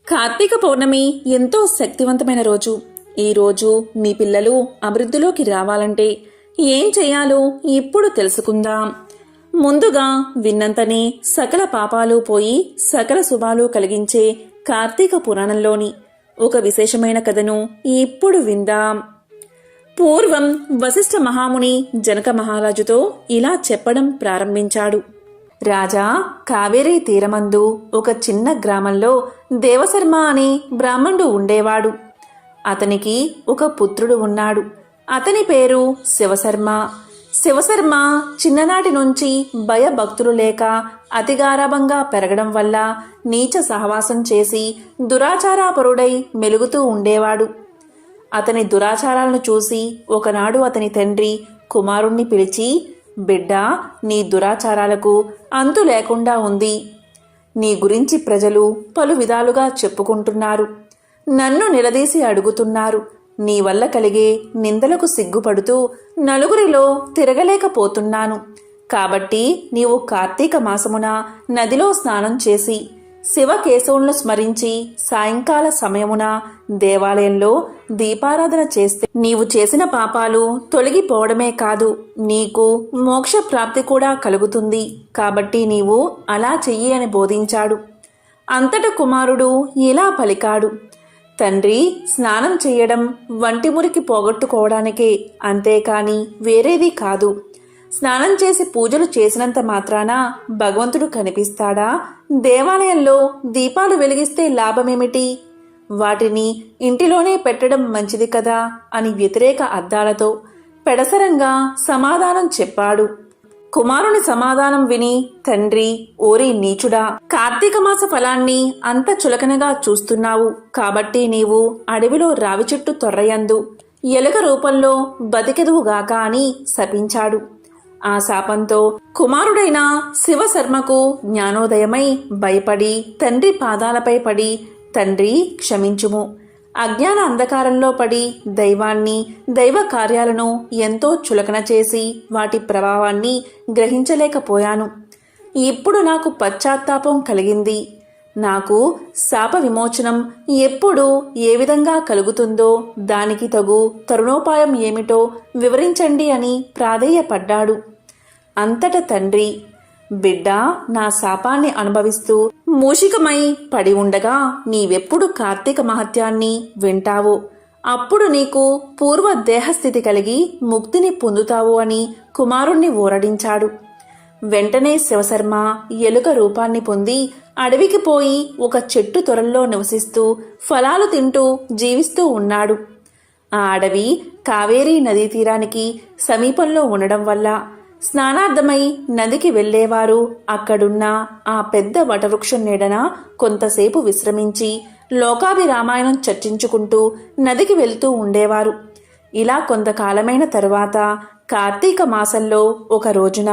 కార్తీక పౌర్ణమి ఎంతో శక్తివంతమైన రోజు. ఈ రోజు మీ పిల్లలు అభివృద్ధిలోకి రావాలంటే ఏం చేయాలో ఇప్పుడు తెలుసుకుందాం. ముందుగా విన్నంతనే సకల పాపాలు పోయి సకల శుభాలు కలిగించే కార్తీక పురాణంలోని ఒక విశేషమైన కథను ఇప్పుడు విందాం. పూర్వం వశిష్ఠ మహాముని జనక మహారాజుతో ఇలా చెప్పడం ప్రారంభించాడు. రాజా, కావేరీ తీరమందు ఒక చిన్న గ్రామంలో దేవశర్మ అనే బ్రాహ్మణుడు ఉండేవాడు. అతనికి ఒక పుత్రుడు ఉన్నాడు. అతని పేరు శివశర్మ. శివశర్మ చిన్ననాటి నుంచి భయభక్తులు లేక అతిగారాభంగా పెరగడం వల్ల నీచ సహవాసం చేసి దురాచారపరుడై మెలుగుతూ ఉండేవాడు. అతని దురాచారాలను చూసి ఒకనాడు అతని తండ్రి కుమారుణ్ణి పిలిచి, బిడ్డా, నీ దురాచారాలకు అంతు లేకుండా ఉంది. నీ గురించి ప్రజలు పలు విధాలుగా చెప్పుకుంటున్నారు. నన్ను నిలదీసి అడుగుతున్నారు. నీ వల్ల కలిగే నిందలకు సిగ్గుపడుతూ నలుగురిలో తిరగలేకపోతున్నాను. కాబట్టి నీవు కార్తీక మాసమున నదిలో స్నానం చేసి శివకేశవులను స్మరించి సాయంకాల సమయమున దేవాలయంలో దీపారాధన చేస్తే నీవు చేసిన పాపాలు తొలగిపోవడమే కాదు, నీకు మోక్ష ప్రాప్తి కూడా కలుగుతుంది. కాబట్టి నీవు అలా చెయ్యి అని బోధించాడు. అంతట కుమారుడు ఇలా పలికాడు. తండ్రి, స్నానం చేయడం వంటి మురికి పోగొట్టుకోవడానికే, అంతేకాని వేరేది కాదు. స్నానం చేసి పూజలు చేసినంత మాత్రాన భగవంతుడు కనిపిస్తాడా? దేవాలయంలో దీపాలు వెలిగిస్తే లాభమేమిటి? వాటిని ఇంటిలోనే పెట్టడం మంచిది కదా అని వ్యతిరేక అర్థాలతో పెడసరంగా సమాధానం చెప్పాడు. కుమారుని సమాధానం విని తండ్రి, ఓరి నీచుడా, కార్తీక మాస ఫలాన్ని అంత చులకనగా చూస్తున్నావు. కాబట్టి నీవు అడవిలో రావి చెట్టు తొర్రయందు ఎలుక రూపంలో బతికెదువుగాక అని శపించాడు. ఆ శాపంతో కుమారుడైన శివశర్మకు జ్ఞానోదయమై భయపడి తండ్రి పాదాలపై పడి, తండ్రి క్షమించుము. అజ్ఞాన అంధకారంలో పడి దైవాన్ని, దైవ కార్యాలను ఎంతో చులకన చేసి వాటి ప్రభావాన్ని గ్రహించలేకపోయాను. ఇప్పుడు నాకు పశ్చాత్తాపం కలిగింది. నాకు శాప విమోచనం ఎప్పుడు ఏ విధంగా కలుగుతుందో దానికి తగు తరుణోపాయం ఏమిటో వివరించండి అని ప్రాధేయపడ్డాడు. అంతట తండ్రి, బిడ్డా, నా శాపాన్ని అనుభవిస్తూ మూషికమై పడి ఉండగా నీవెప్పుడు కార్తీక మహత్యాన్ని వింటావో అప్పుడు నీకు పూర్వ దేహస్థితి కలిగి ముక్తిని పొందుతావు అని కుమారుణ్ణి ఊరడించాడు. వెంటనే శివశర్మ ఎలుక రూపాన్ని పొంది అడవికి పోయి ఒక చెట్టు తొరల్లో నివసిస్తూ ఫలాలు తింటూ జీవిస్తూ ఉన్నాడు. ఆ అడవి కావేరీ నదీ తీరానికి సమీపంలో ఉండడం వల్ల స్నానార్థమై నదికి వెళ్లేవారు అక్కడున్న ఆ పెద్ద వటవృక్షం నీడన కొంతసేపు విశ్రమించి లోకాభిరామాయణం చర్చించుకుంటూ నదికి వెళ్తూ ఉండేవారు. ఇలా కొంతకాలమైన తరువాత కార్తీక మాసంలో ఒక రోజున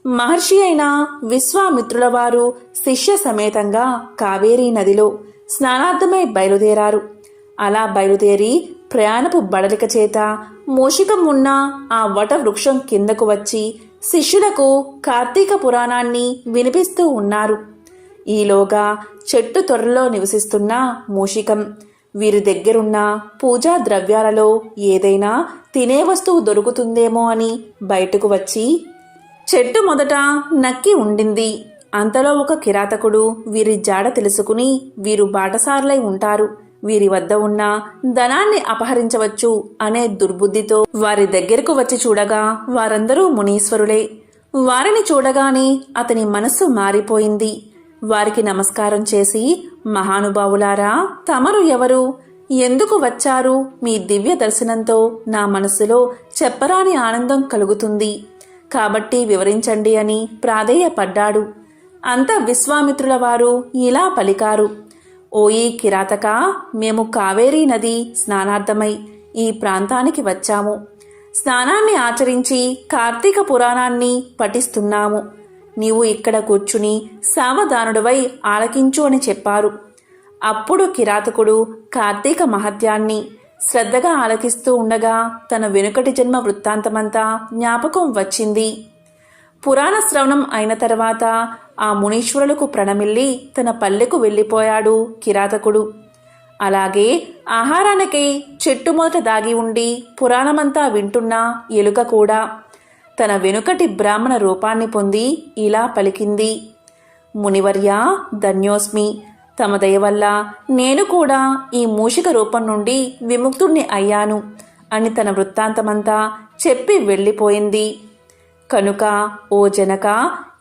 మహర్షి అయిన విశ్వామిత్రుల వారు శిష్య సమేతంగా కావేరీ నదిలో స్నానార్థమై బయలుదేరారు. అలా బయలుదేరి ప్రయాణపు బడలిక చేత మూషికం ఉన్న ఆ వట వృక్షం కిందకు వచ్చి శిష్యులకు కార్తీక పురాణాన్ని వినిపిస్తూ ఉన్నారు. ఈలోగా చెట్టు తొర్రలో నివసిస్తున్న మూషికం వీరి దగ్గరున్న పూజా ద్రవ్యాలలో ఏదైనా తినే వస్తువు దొరుకుతుందేమో అని బయటకు వచ్చి చెట్టు మొదట నక్కి ఉండింది. అంతలో ఒక కిరాతకుడు వీరి జాడ తెలుసుకుని వీరు బాటసారులై ఉంటారు, వీరి వద్ద ఉన్న ధనాన్ని అపహరించవచ్చు అనే దుర్బుద్ధితో వారి దగ్గరకు వచ్చి చూడగా వారందరూ మునీశ్వరులే. వారిని చూడగానే అతని మనస్సు మారిపోయింది. వారికి నమస్కారం చేసి, మహానుభావులారా, తమరు ఎవరు? ఎందుకు వచ్చారు? మీ దివ్య దర్శనంతో నా మనస్సులో చెప్పరాని ఆనందం కలుగుతుంది. కాబట్టి వివరించండి అని ప్రాధేయపడ్డాడు. అంత విశ్వామిత్రుల వారు ఇలా పలికారు. ఓయి కిరాతక, మేము కావేరీ నది స్నానార్థమై ఈ ప్రాంతానికి వచ్చాము. స్నానాన్ని ఆచరించి కార్తీక పురాణాన్ని పఠిస్తున్నాము. నీవు ఇక్కడ కూర్చుని సావధానుడివై ఆలకించు అని చెప్పారు. అప్పుడు కిరాతకుడు కార్తీక మహత్యాన్ని శ్రద్ధగా ఆలకిస్తూ ఉండగా తన వెనుకటి జన్మ వృత్తాంతమంతా జ్ఞాపకం వచ్చింది. పురాణ శ్రవణం అయిన తర్వాత ఆ మునీశ్వరులకు ప్రణమిల్లి తన పల్లెకు వెళ్ళిపోయాడు కిరాతకుడు. అలాగే ఆహారానికై చెట్టు మొదట దాగి ఉండి పురాణమంతా వింటున్న ఎలుక కూడా తన వెనుకటి బ్రాహ్మణ రూపాన్ని పొంది ఇలా పలికింది: మునివర్యా, ధన్యోస్మి. తమ దయ వల్ల నేను కూడా ఈ మూషిక రూపం నుండి విముక్తుణ్ణి అయ్యాను అని తన వృత్తాంతమంతా చెప్పి వెళ్ళిపోయింది. కనుక ఓ జనక,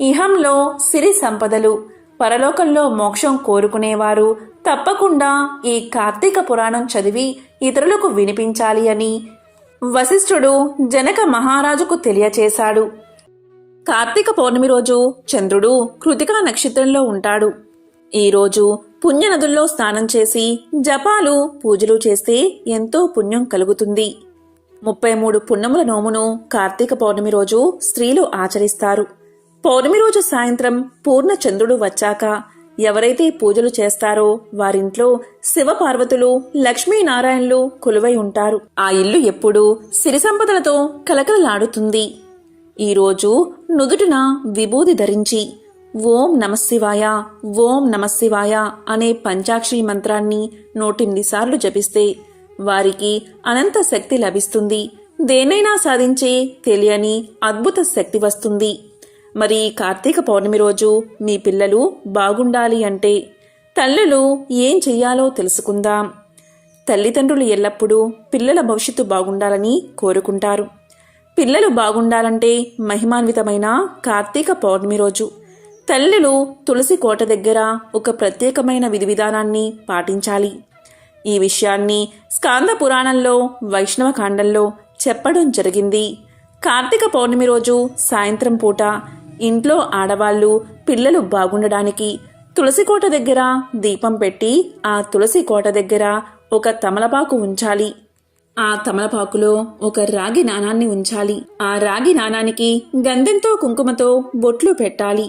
ఇహంలో సిరి సంపదలు, పరలోకంలో మోక్షం కోరుకునేవారు తప్పకుండా ఈ కార్తీక పురాణం చదివి ఇతరులకు వినిపించాలి అని వశిష్ఠుడు జనక మహారాజుకు తెలియచేశాడు. కార్తీక పౌర్ణమి రోజు చంద్రుడు కృతికా నక్షత్రంలో ఉంటాడు. ఈరోజు పుణ్యనదుల్లో స్నానం చేసి జపాలు పూజలు చేస్తే ఎంతో పుణ్యం కలుగుతుంది. 33 పున్నముల నోమును కార్తీక పౌర్ణమి రోజు స్త్రీలు ఆచరిస్తారు. పౌర్ణమి రోజు సాయంత్రం పూర్ణ చంద్రుడు వచ్చాక ఎవరైతే పూజలు చేస్తారో వారింట్లో శివపార్వతులు, లక్ష్మీనారాయణులు కొలువై ఉంటారు. ఆ ఇల్లు ఎప్పుడూ సిరి సంపదలతో కలకలలాడుతుంది. ఈరోజు నుదుటిన విభూది ధరించి ఓం నమశివాయ, ఓం నమశివాయ అనే పంచాక్షరి మంత్రాన్ని 108 సార్లు జపిస్తే వారికి అనంత శక్తి లభిస్తుంది. దేనైనా సాధించే తెలియని అద్భుత శక్తి వస్తుంది. మరి కార్తీక పౌర్ణమి రోజు మీ పిల్లలు బాగుండాలి అంటే తల్లులు ఏం చెయ్యాలో తెలుసుకుందాం. తల్లిదండ్రులు ఎల్లప్పుడూ పిల్లల భవిష్యత్తు బాగుండాలని కోరుకుంటారు. పిల్లలు బాగుండాలంటే మహిమాన్వితమైన కార్తీక పౌర్ణమి రోజు తల్లులు తులసి కోట దగ్గర ఒక ప్రత్యేకమైన విధి విధానాన్ని పాటించాలి. ఈ విషయాన్ని స్కాంద పురాణంలో వైష్ణవ కాండంలో చెప్పడం జరిగింది. కార్తీక పౌర్ణమి రోజు సాయంత్రం పూట ఇంట్లో ఆడవాళ్లు పిల్లలు బాగుండడానికి తులసి కోట దగ్గర దీపం పెట్టి ఆ తులసి కోట దగ్గర ఒక తమలపాకు ఉంచాలి. ఆ తమలపాకులో ఒక రాగి నాణాన్ని ఉంచాలి. ఆ రాగి నాణానికి గంధంతో కుంకుమతో బొట్లు పెట్టాలి.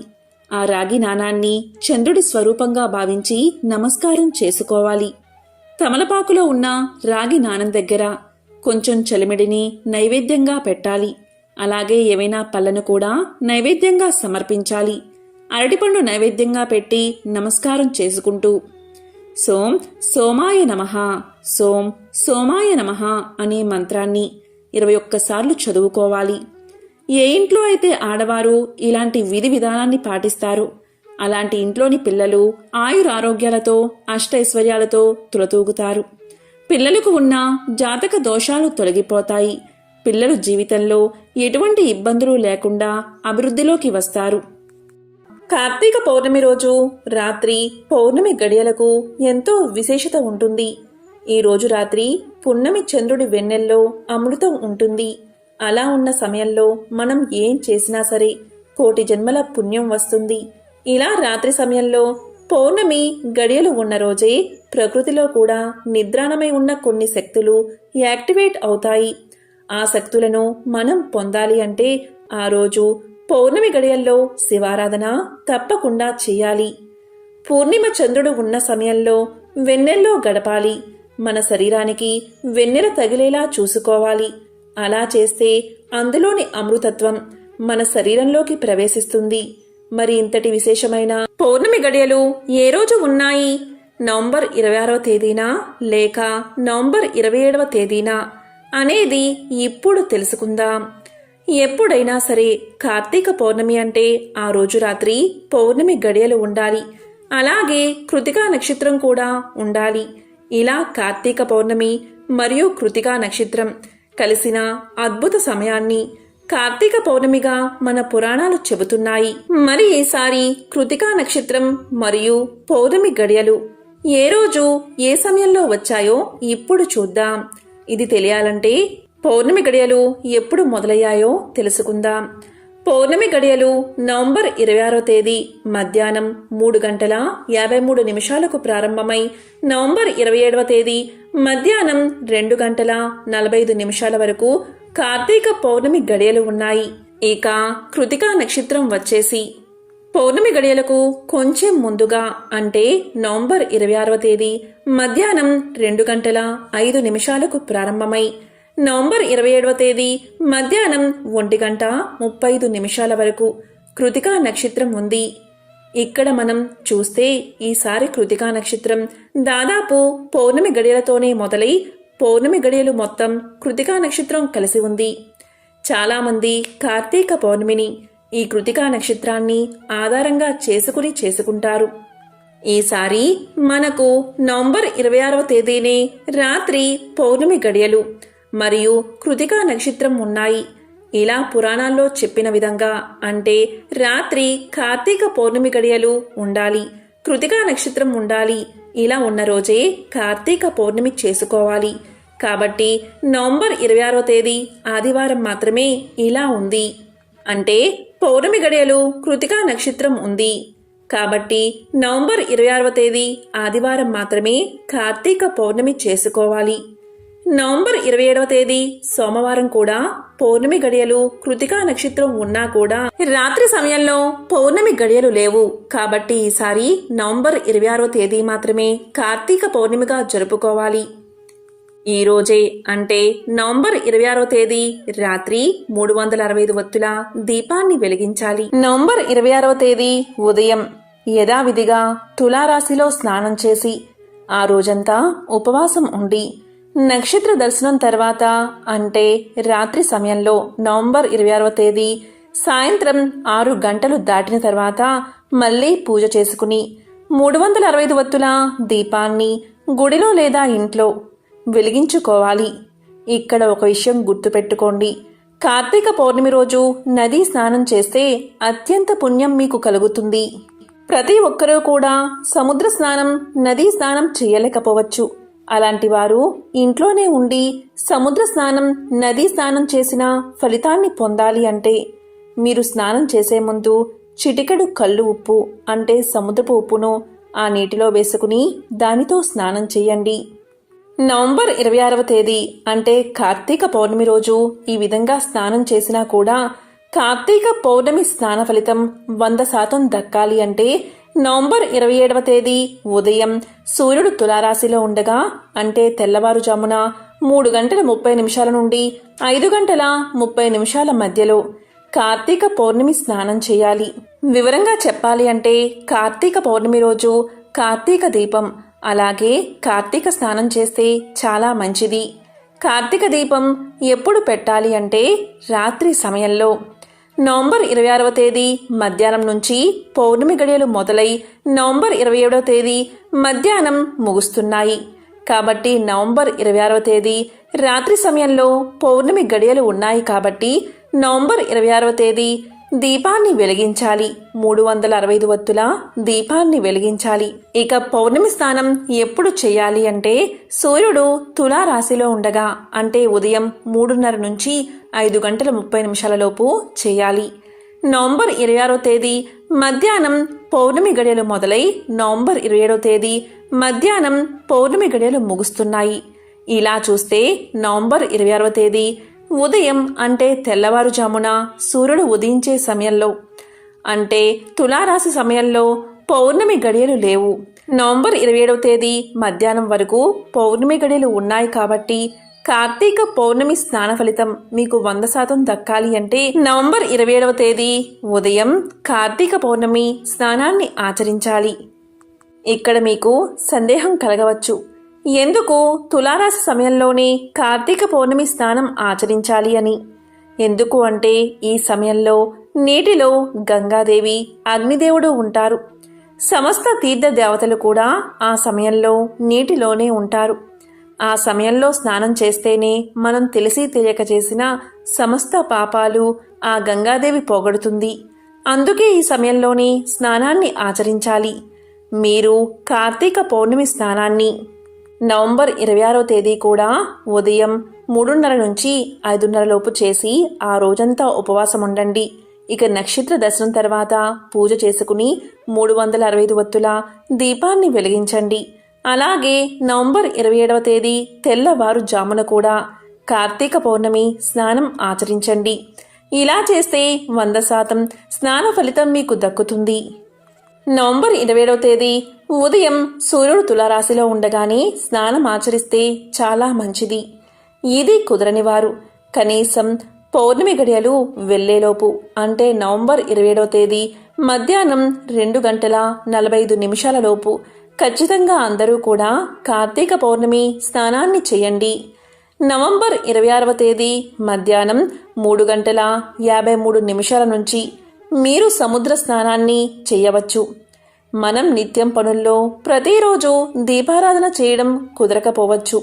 ఆ రాగి నాణాన్ని చంద్రుడి స్వరూపంగా భావించి నమస్కారం చేసుకోవాలి. తమలపాకులో ఉన్న రాగి నాణం దగ్గర కొంచెం చలిమిడిని నైవేద్యంగా పెట్టాలి. అలాగే ఏవైనా పళ్ళను కూడా నైవేద్యంగా సమర్పించాలి. అరటిపండు నైవేద్యంగా పెట్టి నమస్కారం చేసుకుంటూ సోం సోమాయ నమః, సోం సోమాయ నమః అనే మంత్రాన్ని 21 సార్లు చదువుకోవాలి. ఏ ఇంట్లో అయితే ఆడవారు ఇలాంటి విధి విధానాన్ని పాటిస్తారో అలాంటి ఇంట్లోని పిల్లలు ఆయురారోగ్యాలతో అష్టైశ్వర్యాలతో తులతూగుతారు. పిల్లలకు ఉన్న జాతక దోషాలు తొలగిపోతాయి. పిల్లలు జీవితంలో ఎటువంటి ఇబ్బందులు లేకుండా అభివృద్ధిలోకి వస్తారు. కార్తీక పౌర్ణమి రోజు రాత్రి పౌర్ణమి గడియలకు ఎంతో విశేషత ఉంటుంది. ఈ రోజు రాత్రి పున్నమి చంద్రుడి వెన్నెల్లో అమృతం ఉంటుంది. అలా ఉన్న సమయంలో మనం ఏం చేసినా సరే 1,000,000 జన్మల పుణ్యం వస్తుంది. ఇలా రాత్రి సమయంలో పౌర్ణమి గడియలు ఉన్న రోజే ప్రకృతిలో కూడా నిద్రాణమై ఉన్న కొన్ని శక్తులు యాక్టివేట్ అవుతాయి. ఆ శక్తులను మనం పొందాలి అంటే ఆ రోజు పౌర్ణమి గడియల్లో శివారాధన తప్పకుండా చేయాలి. పూర్ణిమ చంద్రుడు ఉన్న సమయంలో వెన్నెల్లో గడపాలి. మన శరీరానికి వెన్నెల తగిలేలా చూసుకోవాలి. అలా చేస్తే అందులోని అమృతత్వం మన శరీరంలోకి ప్రవేశిస్తుంది. మరి ఇంతటి విశేషమైన పౌర్ణమి గడియలు ఏ రోజు ఉన్నాయి? నవంబర్ 26వ తేదీనా లేక నవంబర్ 27వ తేదీనా అనేది ఇప్పుడు తెలుసుకుందాం. ఎప్పుడైనా సరే కార్తీక పౌర్ణమి అంటే ఆ రోజు రాత్రి పౌర్ణమి గడియలు ఉండాలి. అలాగే కృతికా నక్షత్రం కూడా ఉండాలి. ఇలా కార్తీక పౌర్ణమి మరియు కృతికా నక్షత్రం కలిసిన అద్భుత సమయాన్ని కార్తీక పౌర్ణమిగా మన పురాణాలు చెబుతున్నాయి. మరి ఈసారి కృతికా నక్షత్రం మరియు పౌర్ణమి గడియలు ఏ రోజు ఏ సమయంలో వచ్చాయో ఇప్పుడు చూద్దాం. ఇది తెలియాలంటే పౌర్ణమి గడియలు ఎప్పుడు మొదలయ్యాయో తెలుసుకుందాం. పౌర్ణమి గడియలు నవంబర్ 26వ తేదీ మధ్యాహ్నం 3:53 ప్రారంభమై నవంబర్ 27వ తేదీ మధ్యాహ్నం 2:45 వరకు కార్తీక పౌర్ణమి గడియలు ఉన్నాయి. ఇక కృతికా నక్షత్రం వచ్చేసి పౌర్ణమి గడియలకు కొంచెం ముందుగా అంటే నవంబర్ 26వ తేదీ మధ్యాహ్నం 2:05 ప్రారంభమై నవంబర్ 27వ తేదీ మధ్యాహ్నం 1:35 వరకు కృతికా నక్షత్రం ఉంది. ఇక్కడ మనం చూస్తే ఈసారి కృతికా నక్షత్రం దాదాపు పౌర్ణమి గడియలతోనే మొదలై పౌర్ణమి గడియలు మొత్తం కృతికా నక్షత్రం కలిసి ఉంది. చాలామంది కార్తీక పౌర్ణమిని ఈ కృతికా నక్షత్రాన్ని ఆధారంగా చేసుకుంటారు. ఈసారి మనకు నవంబర్ 26వ తేదీనే రాత్రి పౌర్ణమి గడియలు మరియు కృతికా నక్షత్రం ఉన్నాయి. ఇలా పురాణాల్లో చెప్పిన విధంగా అంటే రాత్రి కార్తీక పౌర్ణమి గడియలు ఉండాలి, కృతికా నక్షత్రం ఉండాలి. ఇలా ఉన్న రోజే కార్తీక పౌర్ణమి చేసుకోవాలి. కాబట్టి నవంబర్ 26వ తేదీ ఆదివారం మాత్రమే ఇలా ఉంది. అంటే పౌర్ణమి గడియలు కృతికా నక్షత్రం ఉంది కాబట్టి నవంబర్ 26వ తేదీ ఆదివారం మాత్రమే కార్తీక పౌర్ణమి చేసుకోవాలి. నవంబర్ 27వ తేదీ సోమవారం కూడా పౌర్ణమి గడియలు కృతికా నక్షత్రం ఉన్నా కూడా రాత్రి సమయంలో పౌర్ణమి గడియలు లేవు. కాబట్టి ఈసారి నవంబర్ 26వ తేదీ మాత్రమే కార్తీక పౌర్ణమిగా జరుపుకోవాలి. ఈ రోజే అంటే నవంబర్ 26వ తేదీ రాత్రి 365 ఒత్తుల దీపాన్ని వెలిగించాలి. నవంబర్ 26వ తేదీ ఉదయం యథావిధిగా తులారాశిలో స్నానం చేసి ఆ రోజంతా ఉపవాసం ఉండి నక్షత్ర దర్శనం తర్వాత అంటే రాత్రి సమయంలో నవంబర్ 26వ తేదీ సాయంత్రం 6 గంటలు దాటిన తర్వాత మళ్ళీ పూజ చేసుకుని 365 ఒత్తుల దీపాన్ని గుడిలో లేదా ఇంట్లో వెలిగించుకోవాలి. ఇక్కడ ఒక విషయం గుర్తుపెట్టుకోండి. కార్తీక పౌర్ణమి రోజు నదీ స్నానం చేస్తే అత్యంత పుణ్యం మీకు కలుగుతుంది. ప్రతి ఒక్కరూ కూడా సముద్ర స్నానం, నదీ స్నానం చేయలేకపోవచ్చు. అలాంటి వారు ఇంట్లోనే ఉండి సముద్ర స్నానం, నదీ స్నానం చేసిన ఫలితాన్ని పొందాలి అంటే మీరు స్నానం చేసే ముందు చిటికెడు కల్లు ఉప్పు అంటే సముద్రపు ఉప్పును ఆ నీటిలో వేసుకుని దానితో స్నానం చేయండి. నవంబర్ 26వ తేదీ అంటే కార్తీక పౌర్ణమి రోజు ఈ విధంగా స్నానం చేసినా కూడా కార్తీక పౌర్ణమి స్నాన ఫలితం 100% దక్కాలి అంటే నవంబర్ 27వ తేదీ ఉదయం సూర్యుడు తులారాశిలో ఉండగా అంటే తెల్లవారుజామున 3:30 నుండి 5:30 మధ్యలో కార్తీక పౌర్ణమి స్నానం చేయాలి. వివరంగా చెప్పాలి అంటే కార్తీక పౌర్ణమి రోజు కార్తీక దీపం అలాగే కార్తీక స్నానం చేస్తే చాలా మంచిది. కార్తీక దీపం ఎప్పుడు పెట్టాలి అంటే రాత్రి సమయంలో. నవంబర్ 26వ తేదీ మధ్యాహ్నం నుంచి పౌర్ణమి గడియలు మొదలై నవంబర్ 27వ తేదీ మధ్యాహ్నం ముగుస్తున్నాయి. కాబట్టి నవంబర్ 26వ తేదీ రాత్రి సమయంలో పౌర్ణమి గడియలు ఉన్నాయి కాబట్టి నవంబర్ 26వ తేదీ దీపాన్ని వెలిగించాలి. 365 ఒత్తుల దీపాన్ని వెలిగించాలి. ఇక పౌర్ణమి స్నానం ఎప్పుడు చేయాలి అంటే సూర్యుడు తులారాశిలో ఉండగా అంటే ఉదయం 3:30 నుంచి 5:30 లోపు చేయాలి. నవంబర్ 26వ తేదీ మధ్యాహ్నం పౌర్ణమి గడియలు మొదలై నవంబర్ 27వ తేదీ మధ్యాహ్నం పౌర్ణమి గడియలు ముగుస్తున్నాయి. ఇలా చూస్తే నవంబర్ 26వ తేదీ ఉదయం అంటే తెల్లవారుజామున సూర్యుడు ఉదయించే సమయంలో అంటే తులారాశి సమయంలో పౌర్ణమి గడియలు లేవు. నవంబర్ 27వ తేదీ మధ్యాహ్నం వరకు పౌర్ణమి గడియలు ఉన్నాయి కాబట్టి కార్తీక పౌర్ణమి స్నాన ఫలితం మీకు 100% దక్కాలి అంటే నవంబర్ 27వ తేదీ ఉదయం కార్తీక పౌర్ణమి స్నానాన్ని ఆచరించాలి. ఇక్కడ మీకు సందేహం కలగవచ్చు, ఎందుకు తులారాశి సమయంలోనే కార్తీక పౌర్ణమి స్నానం ఆచరించాలి అని. ఎందుకు అంటే ఈ సమయంలో నీటిలో గంగాదేవి, అగ్నిదేవుడు ఉంటారు. సమస్త తీర్థ దేవతలు కూడా ఆ సమయంలో నీటిలోనే ఉంటారు. ఆ సమయంలో స్నానం చేస్తేనే మనం తెలిసి తెలియక చేసిన సమస్త పాపాలు ఆ గంగాదేవి పోగొడుతుంది. అందుకే ఈ సమయంలోనే స్నానాన్ని ఆచరించాలి. మీరు కార్తీక పౌర్ణమి స్నానాన్ని నవంబర్ 26వ తేదీ కూడా ఉదయం 3:30 నుంచి 5:30 లోపు చేసి ఆ రోజంతా ఉపవాసం ఉండండి. ఇక నక్షత్ర దర్శనం తర్వాత పూజ చేసుకుని 365 ఒత్తుల దీపాన్ని వెలిగించండి. అలాగే నవంబర్ 27వ తేదీ తెల్లవారుజామున కూడా కార్తీక పౌర్ణమి స్నానం ఆచరించండి. ఇలా చేస్తే 100% స్నాన ఫలితం మీకు దక్కుతుంది. నవంబర్ 27వ తేదీ ఉదయం సూర్యుడు తులారాశిలో ఉండగానే స్నానం ఆచరిస్తే చాలా మంచిది. ఇది కుదరని వారు కనీసం పౌర్ణమి గడియలు వెళ్లేలోపు అంటే నవంబర్ 27వ తేదీ మధ్యాహ్నం 2:45 లోపు ఖచ్చితంగా అందరూ కూడా కార్తీక పౌర్ణమి స్నానాన్ని చేయండి. నవంబర్ 26వ తేదీ మధ్యాహ్నం 3:53 నుంచి మీరు సముద్ర స్నానాన్ని చేయవచ్చు. మనం నిత్యం పనుల్లో ప్రతిరోజు దీపారాధన చేయడం కుదరకపోవచ్చు.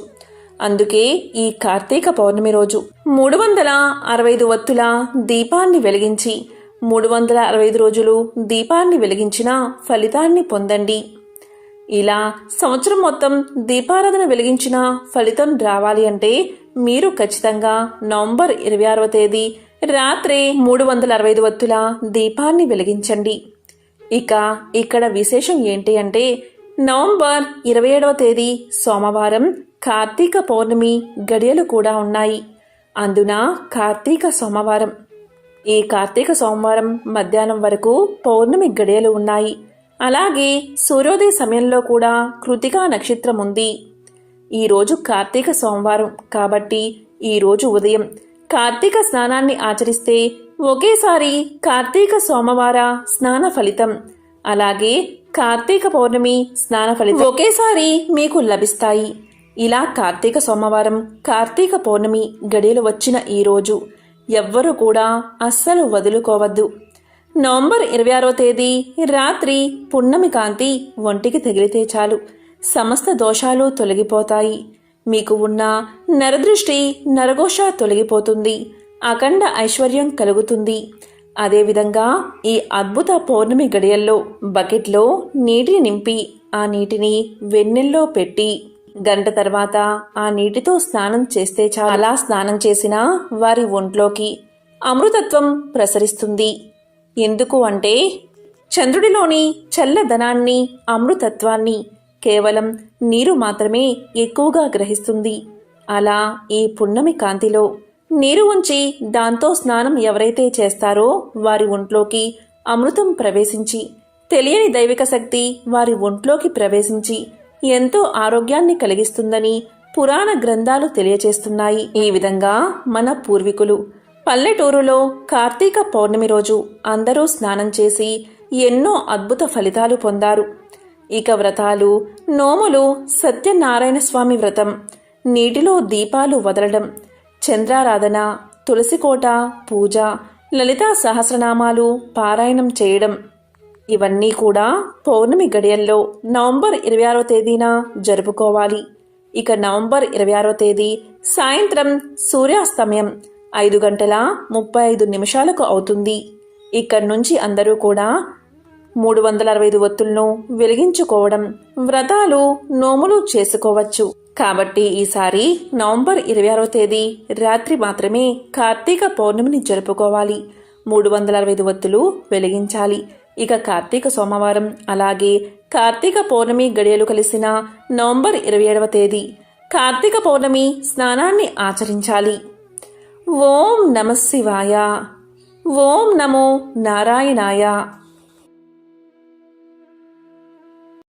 అందుకే ఈ కార్తీక పౌర్ణమి రోజు 365 వత్తుల దీపాన్ని వెలిగించి 365 రోజులు దీపాన్ని వెలిగించిన ఫలితాన్ని పొందండి. ఇలా సంవత్సరం మొత్తం దీపారాధన వెలిగించిన ఫలితం రావాలి అంటే మీరు ఖచ్చితంగా నవంబర్ 26వ తేదీ రాత్రి 365 వత్తుల దీపాన్ని వెలిగించండి. ఇక ఇక్కడ విశేషం ఏంటి అంటే నవంబర్ 27వ తేదీ సోమవారం కార్తీక పౌర్ణమి గడియలు కూడా ఉన్నాయి. అందున కార్తీక సోమవారం. ఈ కార్తీక సోమవారం మధ్యాహ్నం వరకు పౌర్ణమి గడియలు ఉన్నాయి. అలాగే సూర్యోదయ సమయంలో కూడా కృతికా నక్షత్రం ఉంది. ఈరోజు కార్తీక సోమవారం కాబట్టి ఈరోజు ఉదయం కార్తీక స్నానాన్ని ఆచరిస్తే ఒకేసారి కార్తీక సోమవార స్నాన ఫలితం అలాగే కార్తీక పౌర్ణమి స్నాన ఫలితం ఒకేసారి మీకు లభిస్తాయి. ఇలా కార్తీక సోమవారం కార్తీక పౌర్ణమి గడియలు వచ్చిన ఈరోజు ఎవ్వరూ కూడా అస్సలు వదులుకోవద్దు. నవంబర్ 26వ తేదీ రాత్రి పున్నమి కాంతి ఒంటికి తగిలితే చాలు సమస్త దోషాలు తొలగిపోతాయి. మీకు ఉన్న నరదృష్టి నరఘోష తొలగిపోతుంది. అఖండ ఐశ్వర్యం కలుగుతుంది. అదేవిధంగా ఈ అద్భుత పౌర్ణమి గడియల్లో బకెట్లో నీటిని నింపి ఆ నీటిని వెన్నెల్లో పెట్టి గంట తర్వాత ఆ నీటితో స్నానం చేస్తే చాలు. అలా స్నానం చేసిన వారి ఒంట్లోకి అమృతత్వం ప్రసరిస్తుంది. ఎందుకు అంటే చంద్రుడిలోని చల్లదనాన్ని అమృతత్వాన్ని కేవలం నీరు మాత్రమే ఎక్కువగా గ్రహిస్తుంది. అలా ఈ పున్నమి కాంతిలో నీరు ఉంచి దాంతో స్నానం ఎవరైతే చేస్తారో వారి ఒంట్లోకి అమృతం ప్రవేశించి తెలియని దైవిక శక్తి వారి ఒంట్లోకి ప్రవేశించి ఎంతో ఆరోగ్యాన్ని కలిగిస్తుందని పురాణ గ్రంథాలు తెలియచేస్తున్నాయి. ఈ విధంగా మన పూర్వీకులు పల్లెటూరులో కార్తీక పౌర్ణమి రోజు అందరూ స్నానం చేసి ఎన్నో అద్భుత ఫలితాలు పొందారు. ఇక వ్రతాలు, నోములు, సత్యనారాయణ స్వామి వ్రతం, నీటిలో దీపాలు వదలడం, చంద్రారాధన, తులసికోట పూజ, లలితా సహస్రనామాలు పారాయణం చేయడం ఇవన్నీ కూడా పౌర్ణమి గడియల్లో నవంబర్ 26వ తేదీన జరుపుకోవాలి. ఇక నవంబర్ 26వ తేదీ సాయంత్రం సూర్యాస్తమయం 5:35 అవుతుంది. ఇక్కడి నుంచి అందరూ కూడా 365 ఒత్తులను వెలిగించుకోవడం, వ్రతాలు, నోములు చేసుకోవచ్చు. కాబట్టి ఈసారి నవంబర్ 26వ తేదీ రాత్రి మాత్రమే కార్తీక పౌర్ణమిని జరుపుకోవాలి. 365 ఒత్తులు వెలిగించాలి. ఇక కార్తీక సోమవారం అలాగే కార్తీక పౌర్ణమి గడియలు కలిసిన నవంబర్ 27వ తేదీ కార్తీక పౌర్ణమి స్నానాన్ని ఆచరించాలి. ఓం నమః శివాయ. ఓం నమో నారాయణాయ.